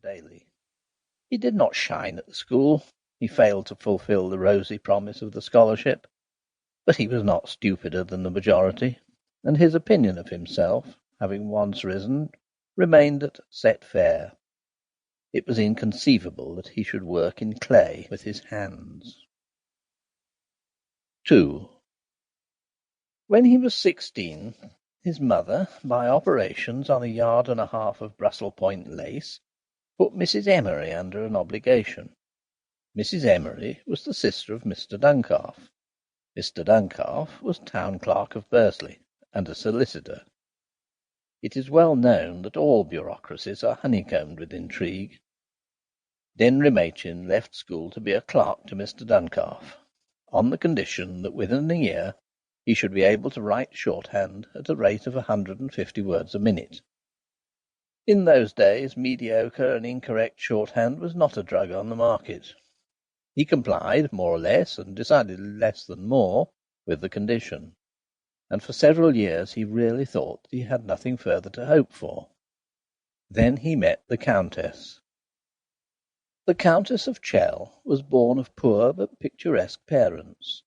daily. He did not shine at the school. He failed to fulfil the rosy promise of the scholarship. But he was not stupider than the majority, and his opinion of himself, having once risen, remained at set fair. It was inconceivable that he should work in clay with his hands. 2. When he was 16, his mother, by operations on a yard and a half of Brussels point lace, put Mrs. Emery under an obligation. Mrs. Emery was the sister of Mr. Duncalf. Mr. Duncalf was town clerk of Bursley, and a solicitor. It is well known that all bureaucracies are honeycombed with intrigue. Denry Machin left school to be a clerk to Mr. Duncalf, on the condition that within a year he should be able to write shorthand at a rate of 150 words a minute. In those days mediocre and incorrect shorthand was not a drug on the market. He complied, more or less, and decidedly less than more, with the condition, and for several years he really thought that he had nothing further to hope for. Then he met the Countess. The Countess of Chell was born of poor but picturesque parents,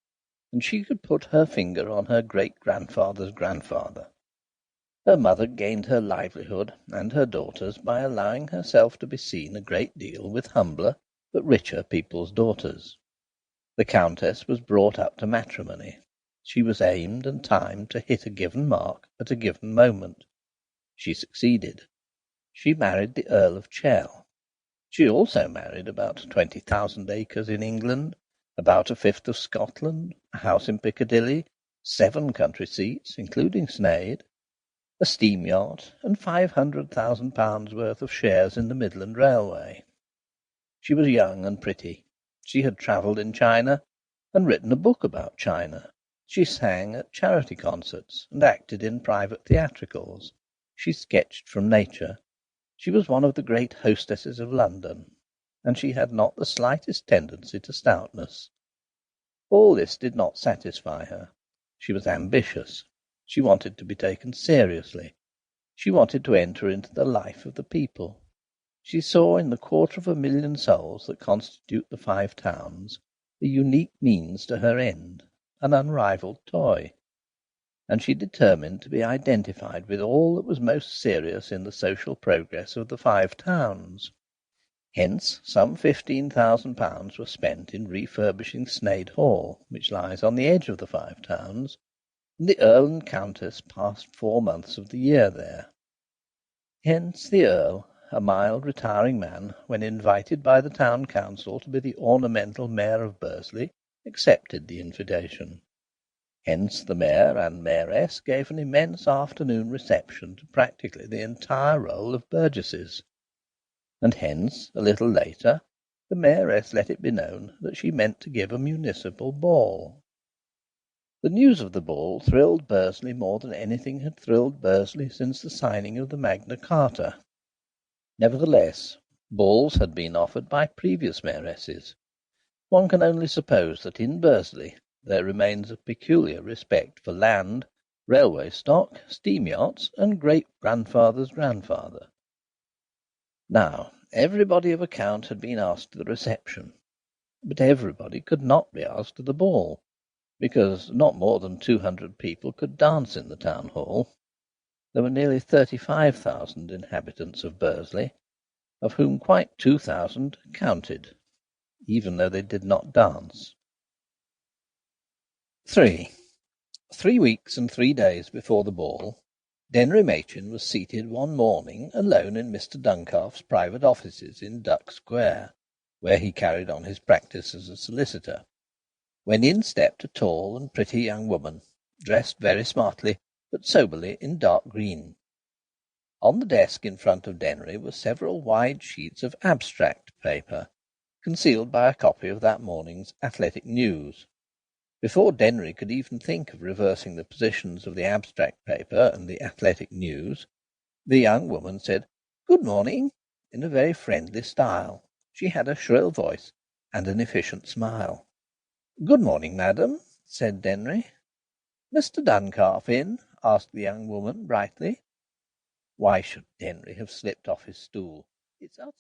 and she could put her finger on her great-grandfather's grandfather. Her mother gained her livelihood and her daughter's by allowing herself to be seen a great deal with humbler but richer people's daughters. The Countess was brought up to matrimony. She was aimed and timed to hit a given mark at a given moment. She succeeded. She married the Earl of Chell. She also married about 20,000 acres in England, about a fifth of Scotland, a house in Piccadilly, 7 country seats, including Sneyd, a steam yacht, and £500,000 worth of shares in the Midland Railway. She was young and pretty. She had travelled in China and written a book about China. She sang at charity concerts and acted in private theatricals. She sketched from nature. She was one of the great hostesses of London, and she had not the slightest tendency to stoutness. All this did not satisfy her. She was ambitious. She wanted to be taken seriously. She wanted to enter into the life of the people. She saw in the 250,000 souls that constitute the Five Towns a unique means to her end, an unrivalled toy, and she determined to be identified with all that was most serious in the social progress of the Five Towns. Hence some £15,000 were spent in refurbishing Sneyd Hall, which lies on the edge of the Five Towns, and the Earl and Countess passed 4 months of the year there. Hence the Earl, a mild, retiring man, when invited by the town council to be the ornamental Mayor of Bursley, accepted the invitation. Hence the Mayor and Mayoress gave an immense afternoon reception to practically the entire roll of burgesses. And hence, a little later, the Mayoress let it be known that she meant to give a municipal ball. The news of the ball thrilled Bursley more than anything had thrilled Bursley since the signing of the Magna Carta. Nevertheless, balls had been offered by previous mayoresses. One can only suppose that in Bursley there remains a peculiar respect for land, railway stock, steam yachts, and great-grandfather's grandfather. Now, everybody of account had been asked to the reception, but everybody could not be asked to the ball, because not more than 200 people could dance in the town hall. There were nearly 35,000 inhabitants of Bursley, of whom quite 2,000 counted, even though they did not dance. 3. 3 weeks and 3 days before the ball, Denry Machin was seated one morning alone in Mr. Duncalf's private offices in Duck Square, where he carried on his practice as a solicitor, when in stepped a tall and pretty young woman, dressed very smartly, but soberly in dark green. On the desk in front of Denry were several wide sheets of abstract paper, concealed by a copy of that morning's Athletic News. Before Denry could even think of reversing the positions of the abstract paper and the Athletic News, the young woman said, "Good morning," in a very friendly style. She had a shrill voice and an efficient smile. "Good morning, madam," said Denry. "Mr. Duncalf in?" asked the young woman brightly. Why should Denry have slipped off his stool? It's utterly